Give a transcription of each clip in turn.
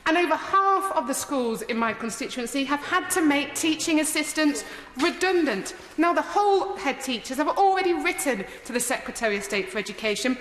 And over half of the schools in my constituency have had to make teaching assistants redundant. Now, the whole head teachers have already written to the Secretary of State for Education.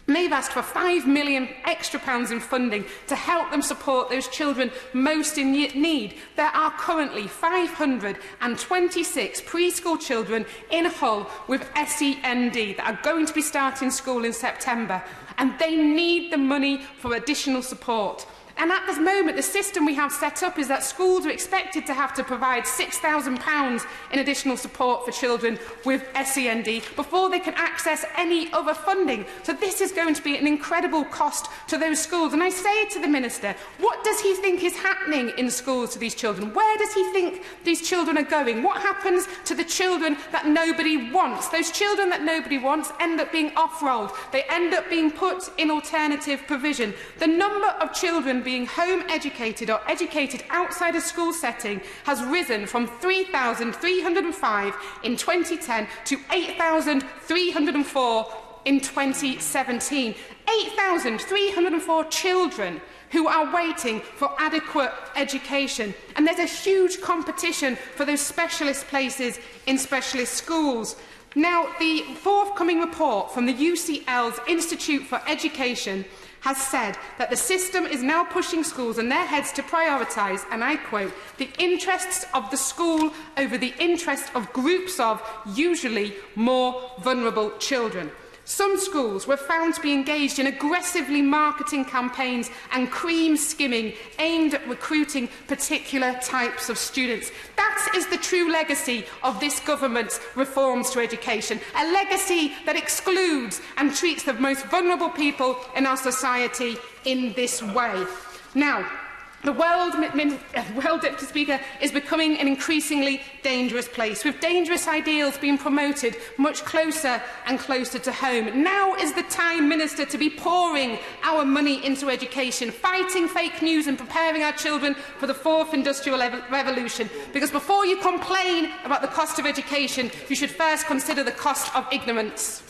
They've asked for £5 million extra in funding to help them support those children most in need. There are currently 526 preschool children in Hull with SEND that are going to be starting school in September, and they need the money for additional support. And at this moment, the system we have set up is that schools are expected to have to provide £6,000 in additional support for children with SEND before they can access any other funding. So this is going to be an incredible cost to those schools. And I say to the Minister, what does he think is happening in schools to these children? Where does he think these children are going? What happens to the children that nobody wants? Those children that nobody wants end up being off-rolled. They end up being put in alternative provision. The number of children being home educated or educated outside a school setting has risen from 3,305 in 2010 to 8,304 in 2017. 8,304 children who are waiting for adequate education. And there's a huge competition for those specialist places in specialist schools. Now, the forthcoming report from the UCL's Institute for Education has said that the system is now pushing schools and their heads to prioritise, and I quote, the interests of the school over the interests of groups of, usually, more vulnerable children. Some schools were found to be engaged in aggressively marketing campaigns and cream skimming aimed at recruiting particular types of students. That is the true legacy of this government's reforms to education, a legacy that excludes and treats the most vulnerable people in our society in this way. Now, the world, Deputy Speaker, is becoming an increasingly dangerous place, with dangerous ideals being promoted much closer and closer to home. Now is the time, Minister, to be pouring our money into education, fighting fake news and preparing our children for the fourth industrial revolution. Because before you complain about the cost of education, you should first consider the cost of ignorance.